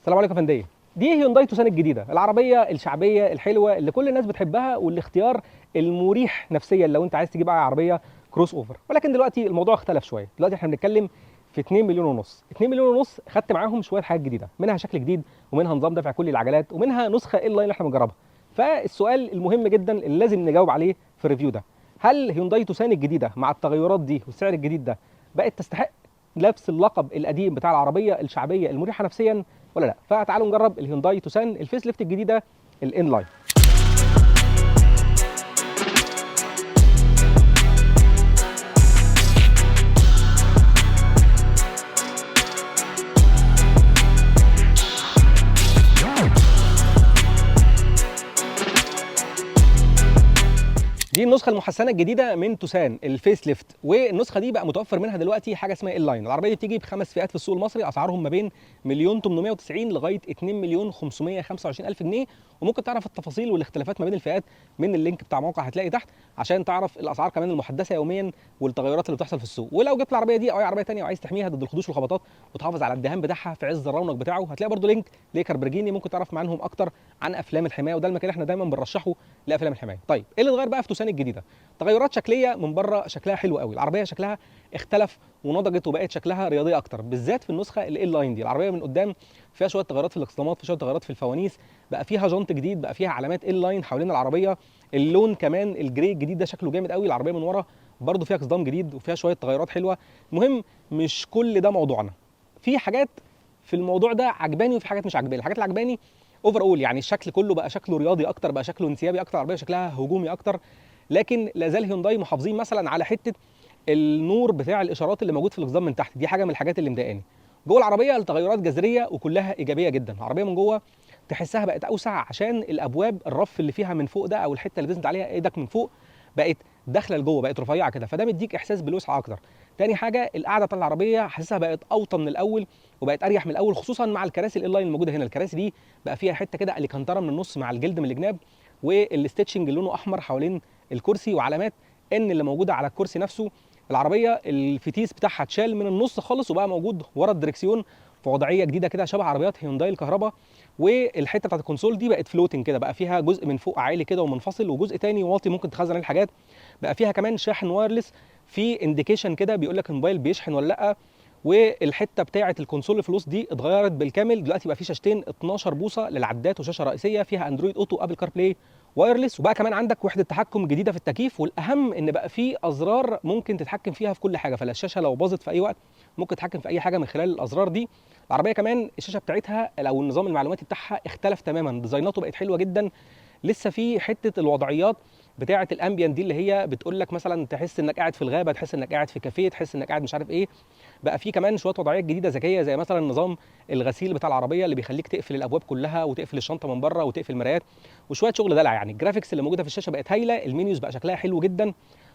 السلام عليكم يا فندم. دي هيونداي توسان الجديده، العربيه الشعبيه الحلوه اللي كل الناس بتحبها، والاختيار المريح نفسيا لو انت عايز تجيب عربيه كروس اوفر. ولكن دلوقتي الموضوع اختلف شويه، دلوقتي احنا بنتكلم في 2 مليون ونص. 2 مليون ونص خدت معاهم شويه حاجات جديده، منها شكل جديد ومنها نظام دفع كل العجلات ومنها نسخه ال لاين اللي احنا بنجربها. فالسؤال المهم جدا اللي لازم نجاوب عليه في الريفيو ده، هل هيونداي توسان الجديده مع التغيرات دي والسعر الجديد ده بقت تستحق نفس اللقب القديم بتاع العربيه الشعبيه المريحه نفسيا ولا لا؟ فتعالوا نجرب الهيونداي توسان الفيس ليفت الجديده الان لاين. دي النسخه المحسنه الجديده من توسان الفيس ليفت، والنسخه دي بقى متوفر منها دلوقتي حاجه اسمها ال لاين. العربيه دي بتيجي بخمس فئات في السوق المصري، اسعارهم ما بين 1,890,000 لغايه 2,525,000 جنيه. وممكن تعرف التفاصيل والاختلافات ما بين الفئات من اللينك بتاع موقع هتلاقي تحت، عشان تعرف الاسعار كمان المحدثه يوميا والتغيرات اللي بتحصل في السوق. ولو جبت العربيه دي او اي عربيه ثانيه وعايز تحميها ضد الخدوش والخبطات وتحافظ على الدهان بتاعها في عز الرونق بتاعه، هتلاقي برده لينك لكربرجيني ممكن تعرف عنهم اكتر عن افلام الحمايه، وده المكان اللي احنا دايما بنرشحه لافلام الحمايه. طيب ايه اللي اتغير بقى في توسان الجديده؟ تغيرات شكليه من بره شكلها حلو قوي، العربيه شكلها اختلف ونضجت وبقت شكلها رياضيه اكتر، بالذات في النسخه ال لاين دي. العربيه من قدام فيها شويه تغيرات في الاصطدامات، في شويه تغيرات في الفوانيس، بقى فيها جنط جديد، بقى فيها علامات ال لاين حوالين العربيه، اللون كمان الجري الجديد ده شكله جامد قوي. العربيه من ورا برده فيها اصدام جديد وفيها شويه تغيرات حلوه. المهم مش كل ده موضوعنا، في حاجات في الموضوع ده عجباني وفي حاجات مش عجباني. الحاجات اللي عجباني اوفر اول، يعني الشكل كله بقى شكله رياضي اكتر، بقى شكله انسيابي اكتر، العربيه شكلها هجومي اكتر. لكن لا زال هيونداي محافظين مثلا على حته النور بتاع الاشارات اللي موجود في الاقدام من تحت، دي حاجه من الحاجات اللي مضايقاني. جوه العربيه التغيرات جذريه وكلها ايجابيه جدا. العربيه من جوه تحسها بقت اوسع عشان الابواب، الرف اللي فيها من فوق ده او الحته اللي بتسند عليها ايدك من فوق بقت داخله لجوه، بقت رفيعه كده، فده مديك احساس بالوسع اكتر. تاني حاجه القعده بتاع العربيه حاسسها بقت اوطى من الاول وبقت اريح من الاول، خصوصا مع الكراسي ال لاين الموجوده هنا. الكراسي دي بقى فيها حته كده اليكانتره من النص مع الجلد من الجناب، والستيتشنج اللي لونه احمر حوالين الكرسي، وعلامات ان اللي موجوده على الكرسي نفسه. العربيه الفتيس بتاعها اتشال من النص خالص وبقى موجود ورا الدركسيون في وضعيه جديده كده شبه عربيات هيونداي الكهرباء. والحته بتاعت الكونسول دي بقت فلوتنج كده، بقى فيها جزء من فوق عالي كده ومنفصل، وجزء تاني واطي ممكن تخزن عليه الحاجات. بقى فيها كمان شاحن وايرلس، في انديكيشن كده بيقول لك الموبايل بيشحن ولا لا. والحته بتاعه الكونسول الفلوس دي اتغيرت بالكامل، دلوقتي بقى في شاشتين 12 بوصه للعدات وشاشه رئيسيه فيها اندرويد اوتو ابل كار بلاي وايرلس. وبقى كمان عندك وحده تحكم جديده في التكييف، والاهم ان بقى في ازرار ممكن تتحكم فيها في كل حاجه، فالشاشه لو باظت في اي وقت ممكن تتحكم في اي حاجه من خلال الازرار دي. العربيه كمان الشاشه بتاعتها او النظام المعلوماتي بتاعها اختلف تماما، ديزايناته بقت حلوه جدا. لسه في حته الوضعيات بتاعه الامبيان دي اللي هي بتقول لك مثلا تحس انك قاعد في الغابه، تحس انك قاعد في كافيه، تحس انك قاعد مش عارف ايه. بقى في كمان شويه وضعيات جديده ذكيه، زي مثلا نظام الغسيل بتاع العربيه اللي بيخليك تقفل الابواب كلها وتقفل الشنطه من بره وتقفل المرايات، وشويه شغل دلع. يعني الجرافيكس اللي موجوده في الشاشه بقت هايله، المنيوز بقى شكلها حلو جدا.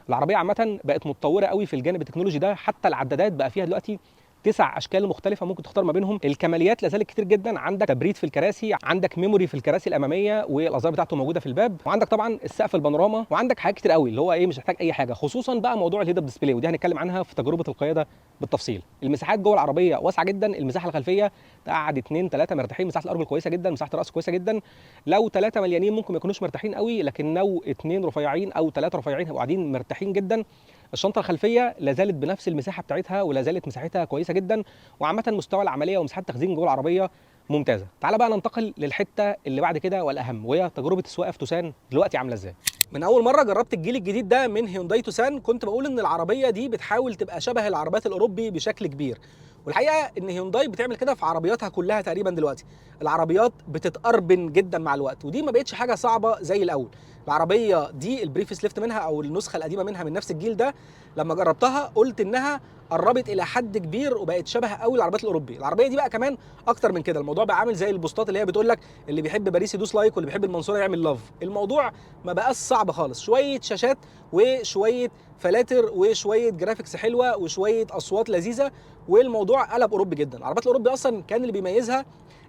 العربيه عامه بقت متطوره قوي في الجانب التكنولوجي ده، حتى العدادات بقى فيها دلوقتي 9 اشكال مختلفه ممكن تختار ما بينهم. الكماليات لازالت كتير جدا، عندك تبريد في الكراسي، عندك ميموري في الكراسي الاماميه والازرار بتاعته موجوده في الباب، وعندك طبعا السقف البانوراما، وعندك حاجات كتير قوي اللي هو ايه مش محتاج اي حاجه، خصوصا بقى موضوع الهيد اب ديسبلاي، ودي هنتكلم عنها في تجربه القياده بالتفصيل. المساحات جوه العربيه واسعه جدا، المساحه الخلفيه تقعد 2 3 مرتاحين، مساحه الارجل كويسه جدا، مساحه الراس كويسه جدا. لو 3 مليانين ممكن ما يكونوش مرتاحين قوي، لكن لو 2 رفيعين او 3 رفيعين هيبقوا قاعدين مرتاحين جدا. الشنطه الخلفيه لا زالت بنفس المساحه بتاعتها ولا زالت مساحتها كويسه جدا، وعامه مستوى العمليه ومساحه التخزين جوه العربيه ممتازه. تعال بقى ننتقل للحته اللي بعد كده والاهم، وهي تجربه السواقه في توسان دلوقتي عامله ازاي. من اول مره جربت الجيل الجديد ده من هيونداي توسان كنت بقول ان العربيه دي بتحاول تبقى شبه العربيات الاوروبي بشكل كبير، والحقيقه ان هيونداي بتعمل كده في عربياتها كلها تقريبا دلوقتي. العربيات بتتقربن جدا مع الوقت، ودي ما بقتش حاجه صعبه زي الاول. العربيه دي البريفيس ليفت منها او النسخه القديمه منها من نفس الجيل ده، لما جربتها قلت انها قربت الى حد كبير وبقت شبه قوي العربيات الاوروبي. العربيه دي بقى كمان اكتر من كده، الموضوع بقى عامل زي البوستات اللي هي بتقول لك اللي بيحب باريس يدوس لايك واللي بيحب المنصوره يعمل لاف. الموضوع ما بقاش صعب خالص، شويه شاشات وشويه فلاتر وشويه جرافيكس حلوه وشويه اصوات لذيذه، والموضوع قلب اوروبي جدا. العربيات الاوروبي اصلا كان اللي بيميزها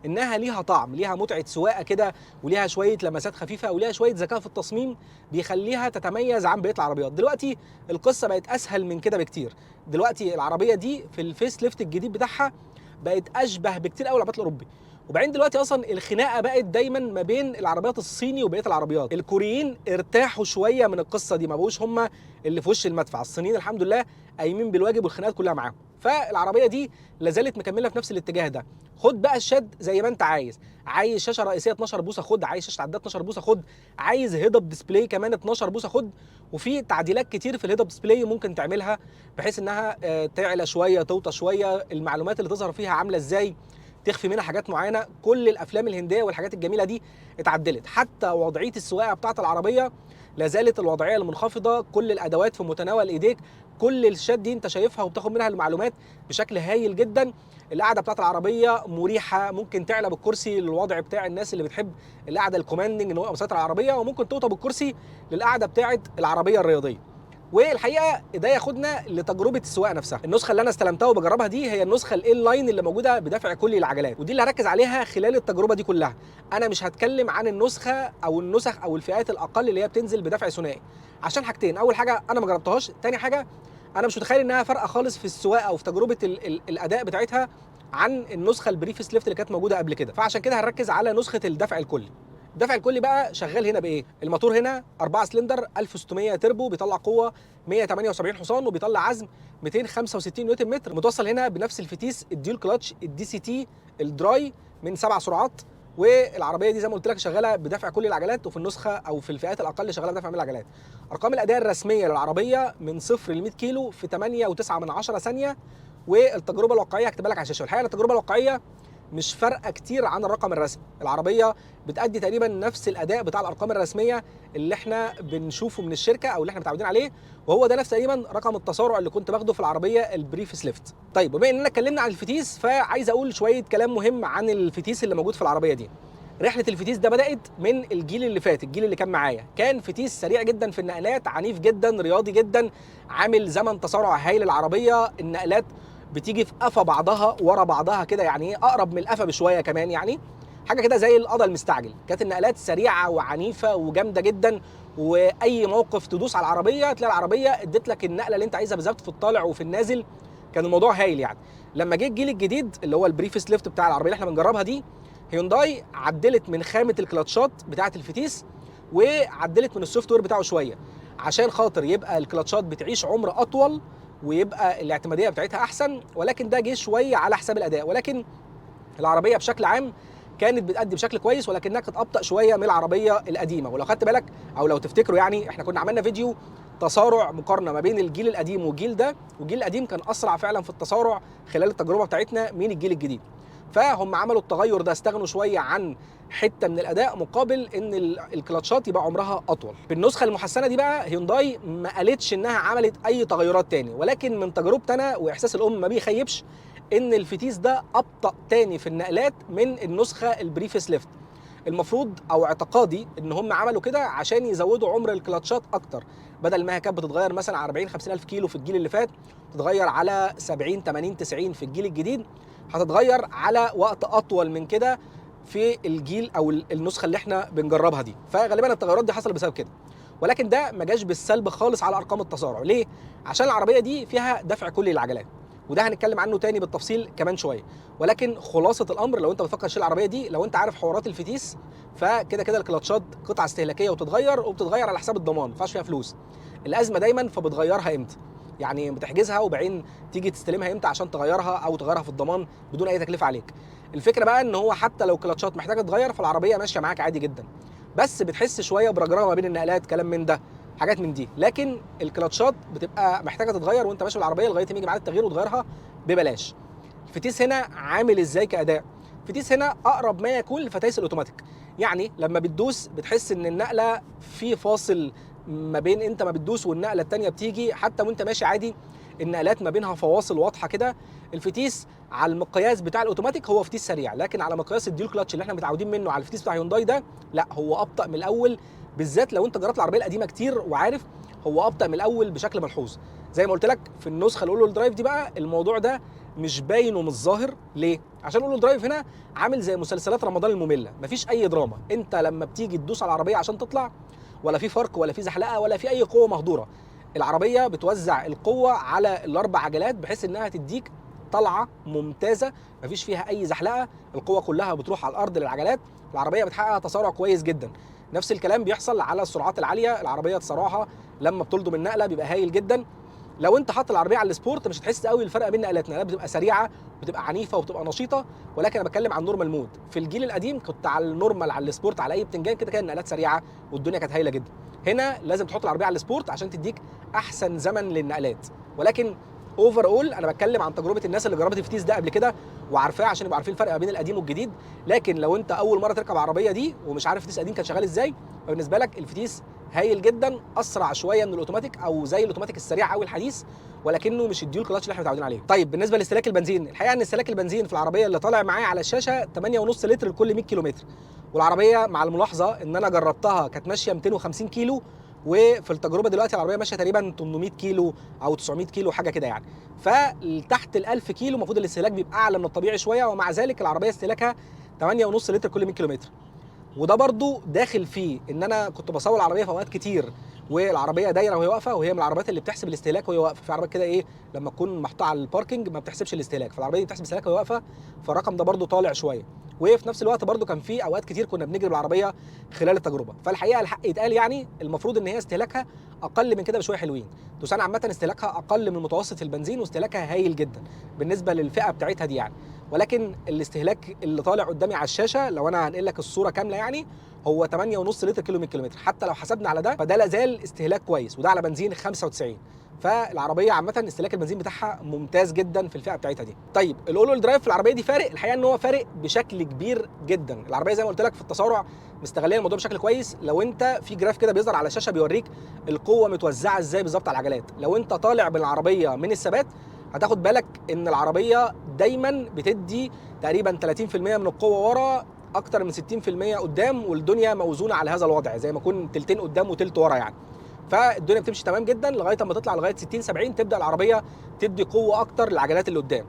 انها ليها طعم، ليها متعه سواقه كده، وليها شويه لمسات خفيفه، وليها شويه ذكاء في التصميم بيخليها تتميز عن بقيه العربيات. دلوقتي القصه بقت اسهل من كده بكتير. دلوقتي العربيه دي في الفيس ليفت الجديد بتاعها بقت اشبه بكتير قوي بالعربيات الاوروبي. وبعدين دلوقتي اصلا الخناقه بقت دايما ما بين العربيات الصيني وبقيه العربيات. الكوريين ارتاحوا شويه من القصه دي، ما بقوش هم اللي في وش المدفع. الصينيين الحمد لله قايمين بالواجب والخناقات كلها معاهم. فالعربيه دي لازالت مكمله في نفس الاتجاه ده. خد بقى الشد زي ما انت عايز شاشه رئيسيه 12 بوصه خد، عايز شاشه عداد 12 بوصه خد، عايز هيد اب ديسبلاي كمان 12 بوصه خد. وفي تعديلات كتير في الهيد اب ديسبلاي ممكن تعملها بحيث انها تعلى شويه توطى شويه، المعلومات اللي تظهر فيها عامله ازاي، تخفي منها حاجات معينه. كل الافلام الهنديه والحاجات الجميله دي اتعدلت. حتى وضعيه السواقه بتاعه العربيه لا زالت الوضعيه المنخفضه، كل الادوات في متناول ايديك، كل الشات دي انت شايفها وبتاخد منها المعلومات بشكل هايل جدا. القعده بتاعه العربيه مريحه، ممكن تعلى بالكرسي للوضع بتاع الناس اللي بتحب القعده الكوماندنج ان هو مسيطر على العربيه، وممكن توطى بالكرسي للقعده بتاعه العربيه الرياضيه. والحقيقه ده ياخدنا لتجربه السواقه نفسها. النسخه اللي انا استلمتها وبجربها دي هي النسخه الان لاين اللي موجوده بدفع كلي للعجلات، ودي اللي هركز عليها خلال التجربه دي كلها. انا مش هتكلم عن النسخه او النسخ او الفئات الاقل اللي هي بتنزل بدفع ثنائي، عشان حاجتين. اول حاجه انا ما جربتهاش، تاني حاجه انا مش متخيل انها فارقه خالص في السواقه او في تجربه الاداء بتاعتها عن النسخه البريفس ليفت اللي كانت موجوده قبل كده. فعشان كده هنركز على نسخه الدفع الكلي. الدفع الكلي بقى شغال هنا بايه؟ الموتور هنا 4 سلندر 1600 تربو، بيطلع قوه 178 حصان وبيطلع عزم 265 نيوتن متر. متوصل هنا بنفس الفتيس الديول كلاتش الدي سي تي الدراي من 7 سرعات. والعربيه دي زي ما قلت لك شغاله بدفع كل العجلات، وفي النسخه او في الفئات الاقل شغاله بدفع من العجلات. ارقام الاداء الرسميه للعربيه من 0 ل 100 كيلو في 8.9 ثانيه. والتجربه الواقعيه هكتبها لك على الشاشه. الحقيقه التجربه الواقعيه مش فارقه كتير عن الرقم الرسمي. العربيه بتأدي تقريبا نفس الاداء بتاع الارقام الرسميه اللي احنا بنشوفه من الشركه او اللي احنا متعودين عليه، وهو ده نفس تقريبا رقم التسارع اللي كنت باخده في العربيه البريفس ليفت. طيب وبما اننا اتكلمنا عن الفتيس، فعايز اقول شويه كلام مهم عن الفتيس اللي موجود في العربيه دي. رحله الفتيس ده بدات من الجيل اللي فات، الجيل اللي كان معايا كان فتيس سريع جدا في النقلات، عنيف جدا، رياضي جدا، عامل زمن تسارع هايل العربيه. النقلات بتيجي في قفا بعضها ورا بعضها كده، يعني ايه اقرب من القفا بشويه كمان، يعني حاجه كده زي القضا المستعجل. كانت النقلات سريعه وعنيفه وجامده جدا، واي موقف تدوس على العربيه تلاقي العربيه ادت لك النقله اللي انت عايزها بالظبط في الطالع وفي النازل. كان الموضوع هايل يعني. لما جه الجيل الجديد اللي هو البريفس ليفت بتاع العربيه اللي احنا بنجربها دي، هيونداي عدلت من خامه الكلاتشات بتاعه الفتيس وعدلت من السوفت وير بتاعه شويه عشان خاطر يبقى الكلاتشات بتعيش عمر اطول ويبقى الاعتماديه بتاعتها احسن. ولكن ده جه شويه على حساب الاداء، ولكن العربيه بشكل عام كانت بتأدي بشكل كويس، ولكنها كانت ابطأ شويه من العربيه القديمه. ولو خدت بالك او لو تفتكروا يعني احنا كنا عملنا فيديو تسارع مقارنه ما بين الجيل القديم والجيل ده، والجيل القديم كان اسرع فعلا في التسارع خلال التجربه بتاعتنا من الجيل الجديد. فهم عملوا التغير ده، استغنوا شويه عن حته من الاداء مقابل ان الكلاتشات يبقى عمرها اطول. بالنسخه المحسنه دي بقى هيونداي ما قالتش انها عملت اي تغيرات تاني، ولكن من تجربتي انا واحساس الام ما بيخيبش ان الفتيس ده ابطأ تاني في النقلات من النسخه البريفس ليفت. المفروض او اعتقادي ان هم عملوا كده عشان يزودوا عمر الكلاتشات اكتر، بدل ما هي كانت بتتغير مثلا على 40 50 الف كيلو في الجيل اللي فات تتغير على 70 80 90 في الجيل الجديد، هتتغير على وقت اطول من كده في الجيل او النسخه اللي احنا بنجربها دي. فغالبا التغيرات دي حصلت بسبب كده، ولكن ده ما جاش بالسلب خالص على ارقام التسارع. ليه؟ عشان العربيه دي فيها دفع كلي للعجلات، وده هنتكلم عنه تاني بالتفصيل كمان شويه. ولكن خلاصه الامر لو انت بتفكر تشيل العربيه دي، لو انت عارف حوارات الفتيس، فكده كده الكلاتشات قطعه استهلاكيه وتتغير، وبتتغير على حساب الضمان، ما ينفعش فيها فلوس. الازمه دايما فبتغيرها امتى؟ يعني بتحجزها وبعدين تيجي تستلمها امتى عشان تغيرها او تغيرها في الضمان بدون اي تكلفه عليك. الفكره بقى ان هو حتى لو كلاتشات محتاجه تتغير فالعربيه ماشيه معاك عادي جدا، بس بتحس شويه برجرجه ما بين النقلات، كلام من ده، حاجات من دي. لكن الكلاتشات بتبقى محتاجه تتغير وانت ماشي بالعربيه لغايه ما يجي ميعاد التغيير وتغيرها ببلاش. الفتيس هنا عامل ازاي كاداء؟ الفتيس هنا اقرب ما يكون لفتايس الاوتوماتيك، يعني لما بتدوس بتحس ان النقله في فاصل ما بين انت ما بتدوس والنقله الثانيه بتيجي، حتى وانت ماشي عادي النقلات ما بينها فواصل واضحه كده. الفتيس على المقياس بتاع الاوتوماتيك هو فتيس سريع، لكن على مقياس الديول كلاتش اللي احنا متعودين منه على الفتيس بتاع هيونداي ده لا، هو ابطا من الاول، بالذات لو انت جربت العربيه القديمه كتير وعارف هو ابطا من الاول بشكل ملحوظ. زي ما قلت لك في النسخه الاولى درايف دي بقى الموضوع ده مش باين ومش ظاهر. ليه؟ عشان الاولى درايف هنا عامل زي مسلسلات رمضان الممله، مفيش اي دراما. انت لما بتيجي تدوس على العربيه عشان تطلع ولا في فرق ولا في زحلقه ولا في اي قوه مهدوره، العربيه بتوزع القوه على الاربع عجلات بحيث انها تديك طلعه ممتازه مفيش فيها اي زحلقه، القوه كلها بتروح على الارض للعجلات، العربيه بتحقق تسارع كويس جدا. نفس الكلام بيحصل على السرعات العاليه، العربيه تسارعها لما بتلضم النقله بيبقى هايل جدا. لو انت حاطط العربيه على السبورت مش هتحس قوي الفرق بين النقلات بتبقى سريعه وبتبقى عنيفه وبتبقى نشيطه، ولكن انا بتكلم عن نورمال مود. في الجيل القديم كنت على النورمال على السبورت على اي بتنجان كده النقلات سريعه والدنيا كانت هايله جدا. هنا لازم تحط العربيه على السبورت عشان تديك احسن زمن للنقلات. ولكن اوفر اول انا بتكلم عن تجربه الناس اللي جربت الفتيس ده قبل كده وعارفاه عشان يبقوا عارفين الفرق ما بين القديم والجديد. لكن لو انت اول مره تركب العربيه دي ومش عارف الفتيس القديم كان شغال ازاي، فبالنسبه لك الفتيس هايل جدا، اسرع شويه من الاوتوماتيك او زي الاوتوماتيك السريع قوي الحديث، ولكنه مش الديول كلاتش اللي احنا متعودين عليه. طيب بالنسبه لاستهلاك البنزين، الحقيقه ان استهلاك البنزين في العربيه اللي طالع معايا على الشاشه 8.5 لتر لكل 100 كيلومتر، والعربيه مع الملاحظه ان انا جربتها كانت ماشيه 250 كيلو، وفي التجربه دلوقتي العربيه ماشيه تقريبا 800 كيلو او 900 كيلو حاجه كده يعني. فتحت ال 1000 كيلو المفروض الاستهلاك بيبقى اعلى من الطبيعي شويه، ومع ذلك العربيه استهلاكها 8.5 لتر كل 100 كيلومتر. وده برضو داخل فيه ان انا كنت بصور العربيه في اوقات كتير والعربيه دايره وهي واقفه، وهي من العربيات اللي بتحسب الاستهلاك وهي واقفه. في عربيات كده ايه لما تكون محطوطه على الباركنج ما بتحسبش الاستهلاك، فالعربيه دي بتحسب الاستهلاك وهي واقفه، فالرقم ده برضو طالع شويه. وفي نفس الوقت برضو كان في اوقات كتير كنا بنجري بالعربيه خلال التجربه. فالحقيقه الحق يتقال يعني المفروض ان هي استهلاكها اقل من كده بشويه حلوين. توسان عامه استهلاكها اقل من متوسط البنزين واستهلاكها هايل جدا بالنسبه للفئه بتاعتها دي يعني. ولكن الاستهلاك اللي طالع قدامي على الشاشه لو انا هنقل لك الصوره كامله يعني هو 8.5 لتر كيلو 100 كيلومتر. حتى لو حسبنا على ده فده لا زال استهلاك كويس، وده على بنزين 95. فالعربيه عامه استهلاك البنزين بتاعها ممتاز جدا في الفئه بتاعتها دي. طيب الاول ويل درايف في العربيه دي فارق، الحقيقه ان هو فارق بشكل كبير جدا. العربيه زي ما قلت لك في التسارع مستغليه الموضوع بشكل كويس. لو انت في جراف كده بيظهر على الشاشه بيوريك القوه متوزعه ازاي بالظبط على العجلات، لو انت طالع بالعربيه من الثبات هتاخد بالك ان العربيه دايما بتدي تقريبا 30% من القوه ورا، اكتر من 60% قدام، والدنيا موزونه على هذا الوضع زي ما يكون تلتين قدام وتلت ورا يعني. فالدنيا بتمشي تمام جدا لغايه اما تطلع لغايه 60 70 تبدا العربيه تدي قوه اكتر للعجلات اللي قدام.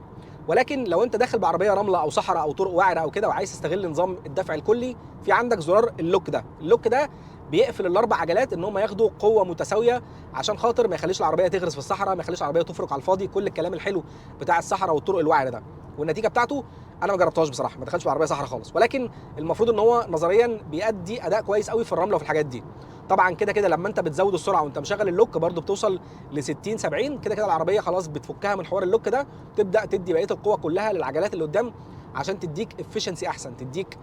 ولكن لو انت داخل بعربيه رمله او صحراء او طرق وعره او كده وعايز تستغل نظام الدفع الكلي، في عندك زرار اللوك ده. اللوك ده بيقفل الاربع عجلات ان هم ياخدوا قوه متساويه عشان خاطر ما يخليش العربيه تغرز في الصحراء، ما يخليش العربيه تفرق على الفاضي، كل الكلام الحلو بتاع الصحراء والطرق الوعره ده. والنتيجه بتاعته انا ما جربتهاش بصراحه، ما دخلتش بعربيه صحراء خالص، ولكن المفروض ان هو نظريا بيأدي اداء كويس قوي في الرمله وفي الحاجات دي. طبعا كده كده لما انت بتزود السرعه وانت مشغل اللوك برده بتوصل ل 60 70 كده كده العربيه خلاص بتفكها من حوار اللوك ده، تبدا تدي بقيه القوه كلها للعجلات اللي قدام عشان تديك افشنسي احسن، تديك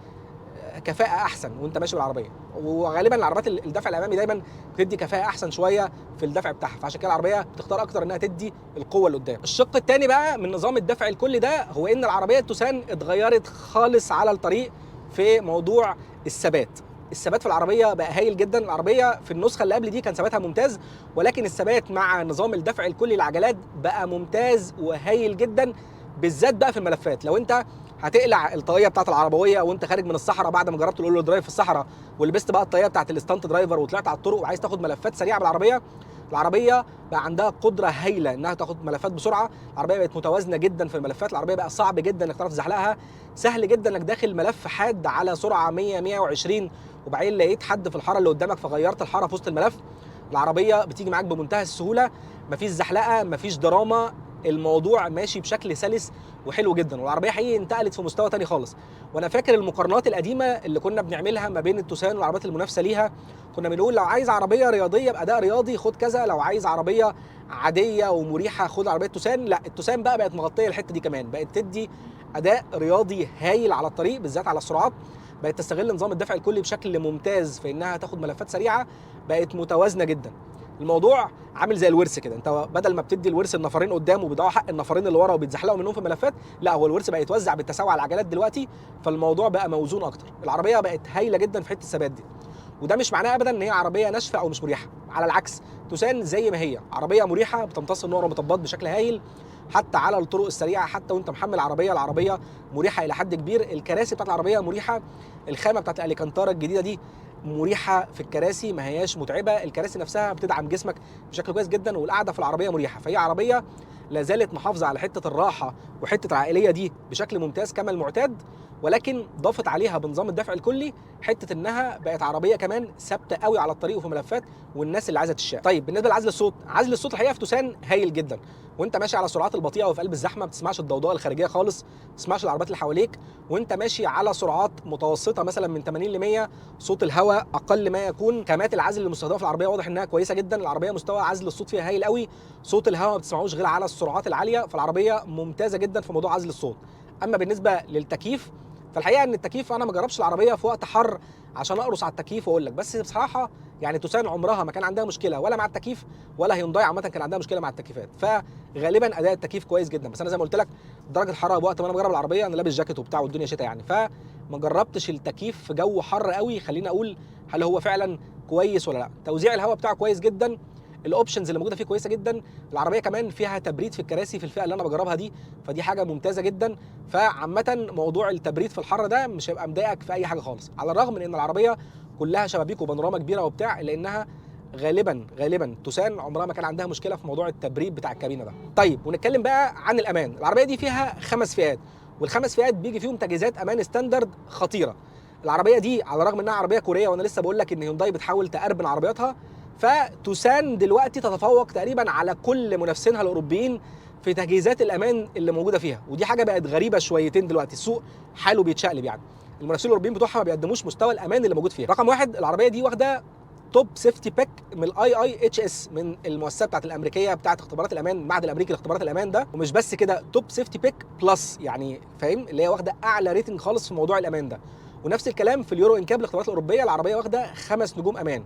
كفاءه احسن وانت ماشي بالعربيه. وغالبا العربيات الدفع الامامي دايما بتدي كفاءه احسن شويه في الدفع بتاعها، فعشان كده العربيه بتختار اكتر انها تدي القوه اللي قدام. الشق الثاني بقى من نظام الدفع الكلي ده هو ان العربيه التوسان اتغيرت خالص على الطريق في موضوع الثبات. الثبات في العربيه بقى هايل جدا. العربيه في النسخه اللي قبل دي كان ثباتها ممتاز، ولكن الثبات مع نظام الدفع الكلي للعجلات بقى ممتاز وهايل جدا، بالذات بقى في الملفات. لو انت هتقلع الطاقيه بتاعت العربويه وانت خارج من الصحراء بعد ما جربت الاول درايف في الصحراء ولبست بقى الطاقيه بتاعت الستانت درايفر وطلعت على الطرق وعايز تاخد ملفات سريعه بالعربيه، العربيه بقى عندها قدره هايله انها تاخد ملفات بسرعه. العربيه بقت متوازنه جدا في الملفات، العربيه بقى صعب جدا انك تعرف تزحلقها، سهل جدا انك داخل ملف حاد على سرعه 100 120 وبعدين لقيت حد في الحاره اللي قدامك فغيرت الحاره في وسط الملف، العربيه بتيجي معاك بمنتهى السهوله، مفيش زحلقه مفيش دراما، الموضوع ماشي بشكل سلس وحلو جدا. والعربيه حقيقي انتقلت في مستوى تاني خالص. وانا فاكر المقارنات القديمه اللي كنا بنعملها ما بين التوسان والعربيات المنافسه ليها، كنا بنقول لو عايز عربيه رياضيه باداء رياضي خد كذا، لو عايز عربيه عاديه ومريحه خد عربيه توسان. لا، التوسان بقت مغطيه الحته دي كمان، بقت تدي اداء رياضي هايل على الطريق بالذات على السرعات، بقت تستغل نظام الدفع الكلي بشكل ممتاز في انها تاخد ملفات سريعه، بقت متوازنه جدا. الموضوع عامل زي الورث كده، انت بدل ما بتدي الورث النفرين قدام وبيضيعوا حق النفرين اللي ورا وبيتزحلقوا منهم في الملفات، لا هو الورث بقى يتوزع بالتساوي على العجلات دلوقتي، فالموضوع بقى موزون اكتر. العربيه بقت هايله جدا في حته الثبات دي، وده مش معناه ابدا ان هي عربيه ناشفه او مش مريحه، على العكس توسان زي ما هي عربيه مريحه بتمتص النور ومطبات بشكل هايل حتى على الطرق السريعه، حتى وانت محمل العربيه مريحه الى حد كبير. الكراسي بتاعت العربيه مريحه، الخامه بتاعت الاليكانتارا الجديده دي مريحه في الكراسي، ما هياش متعبه، الكراسي نفسها بتدعم جسمك بشكل كويس جدا، والقعده في العربيه مريحه. فهي عربيه لا زالت محافظه على حته الراحه وحته العائليه دي بشكل ممتاز كما المعتاد، ولكن ضافت عليها بنظام الدفع الكلي حته انها بقت عربيه كمان ثابته قوي على الطريق وفي ملفات والناس اللي عايزه تشاء. طيب بالنسبه لعزل الصوت، عزل الصوت الحقيقه في توسان هايل جدا، وانت ماشي على السرعات البطيئه وفي قلب الزحمه ما بتسمعش الضوضاء الخارجيه خالص، ما بتسمعش العربيات اللي حواليك، وانت ماشي على سرعات متوسطه مثلا من 80 ل 100 صوت الهواء اقل ما يكون. خامات العزل المستخدمه في العربيه واضح انها كويسه جدا، العربيه مستوى عزل الصوت فيها هايل قوي، صوت الهواء ما بتسمعوش غير على السرعات العاليه، فالعربيه ممتازه جدا في موضوع عزل الصوت. اما بالنسبه للتكييف فالحقيقه ان التكييف انا ما جربش العربيه في وقت حر عشان اقرص على التكييف واقول لك، بس بصراحه يعني توسان عمرها ما كان عندها مشكله ولا مع التكييف ولا هيونداي عامه كان عندها مشكله مع التكييفات، فغالبا اداء التكييف كويس جدا. بس انا زي ما قلت لك درجه الحراره وقت ما انا بجرب العربيه انا لابس جاكيت وبتاع والدنيا شتاء يعني، فما جربتش التكييف في جو حر قوي خليني اقول هل هو فعلا كويس ولا لا. توزيع الهواء بتاعه كويس جدا، الاوبشنز اللي موجوده فيه كويسه جدا، العربيه كمان فيها تبريد في الكراسي في الفئه اللي انا بجربها دي، فدي حاجه ممتازه جدا. فعامه موضوع التبريد في الحر ده مش هيبقى مضايقك في اي حاجه خالص، على الرغم من ان العربيه كلها شبابيك وبانوراما كبيره وبتاع، لانها غالبا توسان عمرها ما كان عندها مشكله في موضوع التبريد بتاع الكابينه ده. طيب ونتكلم بقى عن الامان، العربيه دي فيها 5 فئات، والخمس فئات بيجي فيهم تجهيزات امان ستاندرد خطيره. العربيه دي على الرغم انها عربيه كوريه، وانا لسه بقول لك ان هيونداي بتحاول تأربن عربياتها، فتوسان دلوقتي تتفوق تقريبا على كل منافسينها الاوروبيين في تجهيزات الامان اللي موجوده فيها، ودي حاجه بقت غريبه شويتين دلوقتي، السوق حاله بيتشقلب يعني، المنافسين الاوروبيين بتوعها ما بيقدموش مستوى الامان اللي موجود فيها. رقم واحد العربيه دي واخده توب سيفتي باك من الاي اتش اس، من المؤسسه بتاعت الامريكيه بتاعت اختبارات الامان، المعهد الامريكي لاختبارات الامان ده، ومش بس كده توب سيفتي باك بلس، يعني فاهم اللي هي واخده اعلى ريتنج خالص في موضوع الامان ده. ونفس الكلام في اليورو انكاب الاختبارات الاوروبيه، العربيه واخده 5 نجوم امان،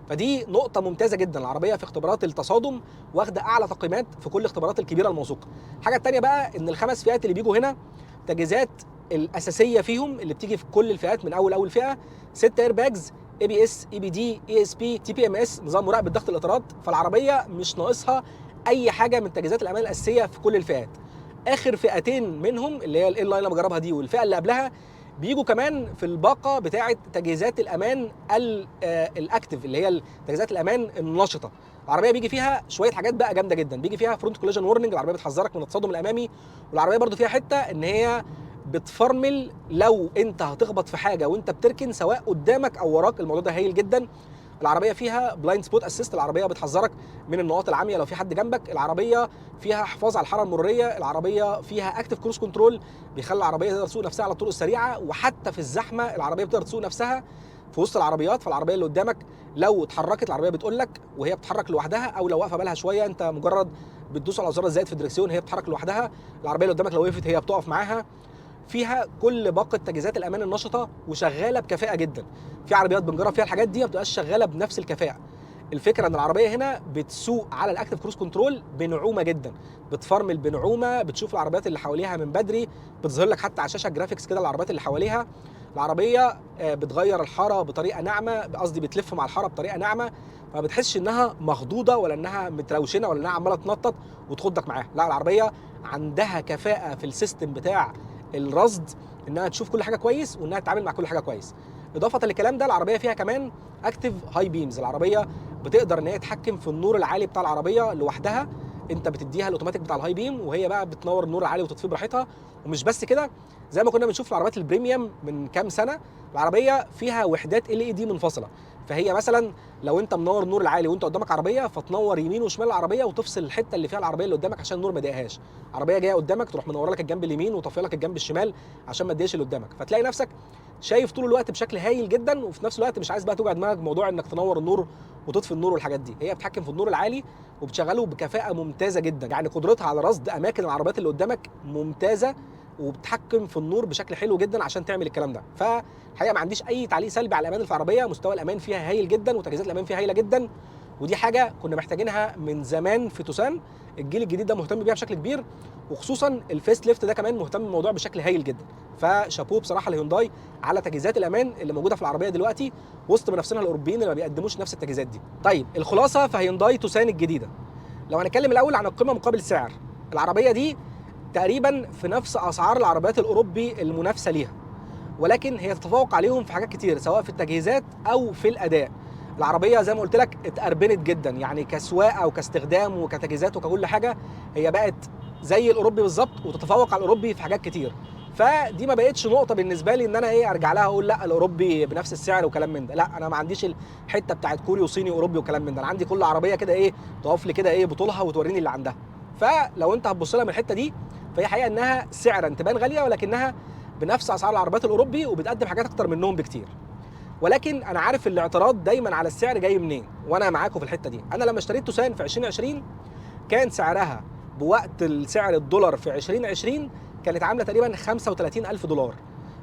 فدي نقطة ممتازة جدا. العربية في اختبارات التصادم واخدة أعلى تقييمات في كل الاختبارات الكبيرة الموثوقة. الحاجة التانية بقى إن الخمس فئات اللي بيجوا هنا تجهيزات الأساسية فيهم اللي بتيجي في كل الفئات من أول فئة 6 اير باجز، اي بي اس، اي بي دي، اي اس بي، تي بي ام اس، نظام مراقبة ضغط الإطارات، فالعربية مش ناقصها أي حاجة من تجهيزات الأمان الأساسية في كل الفئات. آخر فئتين منهم اللي هي الإن لاين اللي بجربها دي والفئة اللي قبلها بيجوا كمان في الباقه بتاعه تجهيزات الامان الاكتف اللي هي تجهيزات الامان النشطه. العربيه بيجي فيها شويه حاجات بقى جامده جدا، بيجي فيها فرونت كوليجن وورنينج، العربيه بتحذرك من التصادم الامامي، والعربيه برضو فيها حته ان هي بتفرمل لو انت هتخبط في حاجه وانت بتركن سواء قدامك او وراك، الموضوع ده هايل جدا. العربيه فيها بلايند سبوت اسيست، العربيه بتحذرك من النقاط العاميه لو في حد جنبك، العربيه فيها حفاظ على الحراره المروريه، العربيه فيها اكتف كروز كنترول بيخلي العربيه تقدر تسوق نفسها على الطرق السريعه، وحتى في الزحمه العربيه بتقدر تسوق نفسها في وسط العربيات. فالعربيه اللي قدامك لو اتحركت العربيه بتقول لك وهي بتتحرك لوحدها، او لو واقفه بالها شويه انت مجرد بتدوس على زر الزائد في الدركسيون هي بتتحرك لوحدها، العربيه اللي قدامك لو وقفت هي بتقف معاها. فيها كل باقه تجهيزات الامان النشطه وشغاله بكفاءه جدا. في عربيات بنجرب فيها الحاجات دي ما بتبقاش شغاله بنفس الكفاءه. الفكره ان العربيه هنا بتسوق على الاكتف كروز كنترول بنعومه جدا، بتفرمل بنعومه، بتشوف العربيات اللي حواليها من بدري، بتظهر لك حتى على الشاشه جرافيكس كده العربيات اللي حواليها. العربيه بتغير الحاره بطريقه ناعمه، قصدي بتلف مع الحاره بطريقه ناعمه، ما بتحسش انها مخضوضه ولا انها متروشنه ولا انها عماله تنطط وتخضك معاها. لا، العربيه عندها كفاءه في السيستم بتاع الرصد انها تشوف كل حاجه كويس وانها تتعامل مع كل حاجه كويس. اضافه للكلام ده العربيه فيها كمان اكتف هاي بيمز، العربيه بتقدر ان هي تتحكم في النور العالي بتاع العربيه لوحدها، انت بتديها الاوتوماتيك بتاع الهاي بيم وهي بقى بتنور النور العالي وتطفيه براحتها. ومش بس كده، زي ما كنا بنشوف في العربيات البريميوم من كام سنه، العربيه فيها وحدات LED منفصله، فهي مثلا لو انت منور النور العالي وانت قدامك عربيه فتنور يمين وشمال العربيه وتفصل الحته اللي فيها العربيه اللي قدامك عشان النور ما يضايقهاش. عربيه جايه قدامك تروح منوره لك الجنب اليمين وطافيه لك الجنب الشمال عشان ما تضايقش اللي قدامك، فتلاقي نفسك شايف طول الوقت بشكل هايل جدا، وفي نفس الوقت مش عايز بقى توجع دماغك بموضوع انك تنور النور وتطفي النور والحاجات دي. هي بتتحكم في النور العالي وبتشغله بكفاءه ممتازه جدا، يعني قدرتها على رصد اماكن العربيات اللي قدامك ممتازه، وبتحكم في النور بشكل حلو جدا عشان تعمل الكلام ده. فالحقيقه ما عنديش اي تعليق سلبي على الامان اللي في العربيه، مستوى الامان فيها هايل جدا وتجهيزات الامان فيها هايله جدا، ودي حاجه كنا محتاجينها من زمان في توسان. الجيل الجديد ده مهتم بيها بشكل كبير، وخصوصا الفيس ليفت ده كمان مهتم بالموضوع بشكل هايل جدا. فشابوه بصراحه لهيونداي على تجهيزات الامان اللي موجوده في العربيه دلوقتي وسط منافسينها الاوروبيين اللي ما بيقدموش نفس التجهيزات دي. طيب الخلاصه في هيونداي توسان الجديده، لو هنتكلم الاول عن القيمه مقابل السعر، العربيه دي تقريبا في نفس اسعار العربيات الاوروبي المنافسه ليها، ولكن هي تتفوق عليهم في حاجات كتير سواء في التجهيزات او في الاداء. العربيه زي ما قلت لك اتأربنت جدا، يعني كسواقه وكاستخدام وكتجهيزات وككل حاجه هي بقت زي الاوروبي بالظبط، وتتفوق على الاوروبي في حاجات كتير. فدي ما بقتش نقطه بالنسبه لي ان انا ارجع لها اقول لا الاوروبي بنفس السعر وكلام من ده. لا، انا ما عنديش الحته بتاعت كوري وصيني واوروبي وكلام من ده. انا عندي كل عربيه كده تقف لي كده بطولها وتوريني اللي عندها. فلو انت هتبص لها من الحته دي، فهي حقيقه انها سعرا تبان غاليه، ولكنها بنفس اسعار العربيات الاوروبي وبتقدم حاجات اكتر منهم بكتير. ولكن انا عارف الاعتراض دايما على السعر جاي منين، وانا معاكم في الحته دي. انا لما اشتريت توسان في 2020 كان سعرها بوقت السعر الدولار في 2020 كانت عامله تقريبا 35,000 دولار.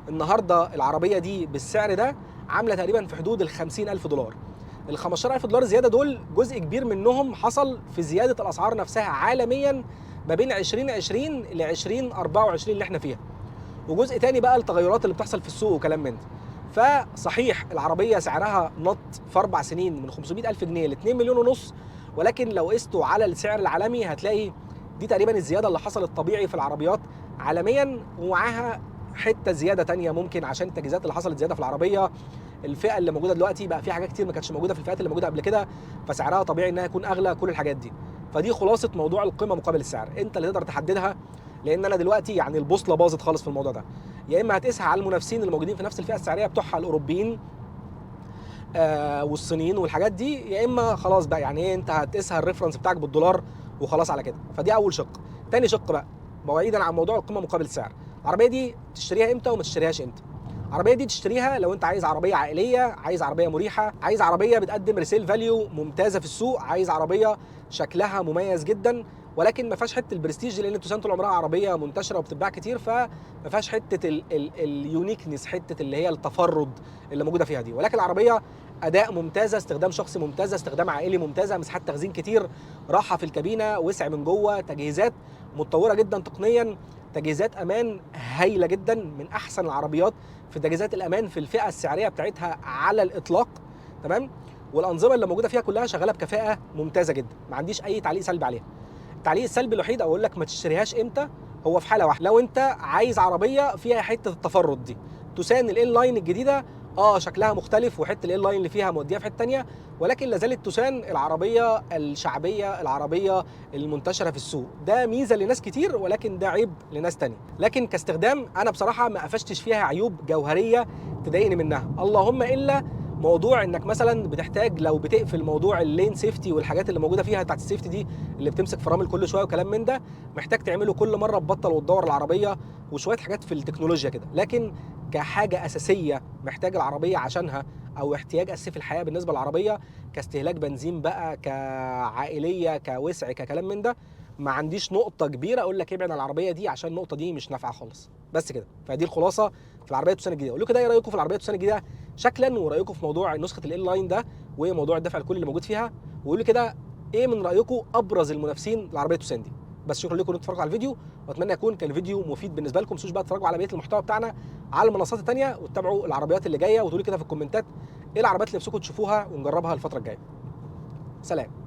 النهارده العربيه دي بالسعر ده عامله تقريبا في حدود ال 50,000 دولار. ال 15,000 دولار زياده دول جزء كبير منهم حصل في زياده الاسعار نفسها عالميا ما بين 2020 ل 2024 اللي احنا فيها، وجزء تاني بقى التغيرات اللي بتحصل في السوق وكلام من ده. فصحيح العربيه سعرها نط في 4 سنين من 500,000 جنيه ل 2 مليون ونص، ولكن لو قسته على السعر العالمي هتلاقي دي تقريبا الزياده اللي حصلت طبيعي في العربيات عالميا، ومعاها حته زياده تانية ممكن عشان التجهيزات اللي حصلت زياده في العربيه. الفئه اللي موجوده دلوقتي بقى في حاجات كتير ما كانتش موجوده في الفئات اللي موجوده قبل كده، فسعرها طبيعي انها يكون اغلى، كل الحاجات دي. فدي خلاصه موضوع القيمه مقابل السعر، انت اللي تقدر تحددها. لان انا دلوقتي البوصله باظت خالص في الموضوع ده. يا اما هتقيسها على المنافسين اللي موجودين في نفس الفئه السعريه بتوعها الاوروبيين والصينيين والحاجات دي، يا اما خلاص بقى انت هتقيسها الريفرنس بتاعك بالدولار وخلاص على كده. فدي اول شق. تاني شق بقى بعيدا عن موضوع القيمه مقابل السعر، العربيه دي تشتريها امتى وما تشتريهاش امتى؟ العربيه دي تشتريها لو انت عايز عربيه عائليه، عايز عربيه مريحه، عايز عربيه بتقدم ريسيل فاليو ممتازه في السوق، عايز عربيه شكلها مميز جدا ولكن ما فيهاش حته البرستيج، لان توسان طول عمرها عربيه منتشره وبتتباع كتير، فما فيهاش حته اليونيكنس، حته اللي هي التفرد اللي موجوده فيها دي. ولكن العربيه اداء ممتازه، استخدام شخصي ممتازه، استخدام عائلي ممتازه، مساحات تخزين كتير، راحه في الكابينه، وسع من جوه، تجهيزات متطوره جدا تقنيا، تجهيزات امان هايله جدا، من احسن العربيات في تجهيزات الامان في الفئه السعريه بتاعتها على الاطلاق. تمام. والانظمه اللي موجوده فيها كلها شغاله بكفاءه ممتازه جدا، ما عنديش اي تعليق سلبي عليها. التعليق السلبي الوحيد اقول لك ما تشتريهاش امتى هو في حاله واحده، لو انت عايز عربيه فيها حته التفرد دي. توسان الان لاين الجديده شكلها مختلف، وحته الان لاين اللي فيها موديها في حته ثانيه، ولكن لا زالت توسان العربيه الشعبيه، العربيه المنتشره في السوق. ده ميزه لناس كتير ولكن ده عيب لناس تانية. لكن كاستخدام انا بصراحه ما قفشتش فيها عيوب جوهريه تضايقني منها، اللهم الا موضوع انك مثلا بتحتاج لو بتقفل موضوع اللين سيفتي والحاجات اللي موجوده فيها بتاعت السيفتي دي اللي بتمسك فرامل كل شويه وكلام من ده، محتاج تعمله كل مره تبطل وتدور العربيه، وشويه حاجات في التكنولوجيا كده. لكن كحاجه اساسيه محتاج العربيه عشانها، او احتياج اساسي في الحياه بالنسبه للعربيه كاستهلاك بنزين بقى، كعائليه، كوسع، ككلام من ده، ما عنديش نقطه كبيره اقول لك ابعد عن العربيه دي عشان النقطه دي مش نافعه خالص. بس كده. فدي الخلاصه في العربيه توسان الجديده. قولوا كده ايه رايكم في العربيه توسان الجديده شكلا، ورايكم في موضوع نسخه ال لاين ده وموضوع الدفع الكلي اللي موجود فيها، وقولوا كده ايه من رايكم ابرز المنافسين لعربيه توسان دي. بس شكرا لكم انكم اتفرجتوا على الفيديو، واتمنى يكون كان الفيديو مفيد بالنسبه لكم. ما تنسوش بقى تتفرجوا على بقيه المحتوى بتاعنا على المنصات الثانيه، وتتابعوا العربيات اللي جايه، وتقولوا كده في الكومنتات ايه العربيات اللي نفسكم تشوفوها ونجربها الفتره الجايه. سلام.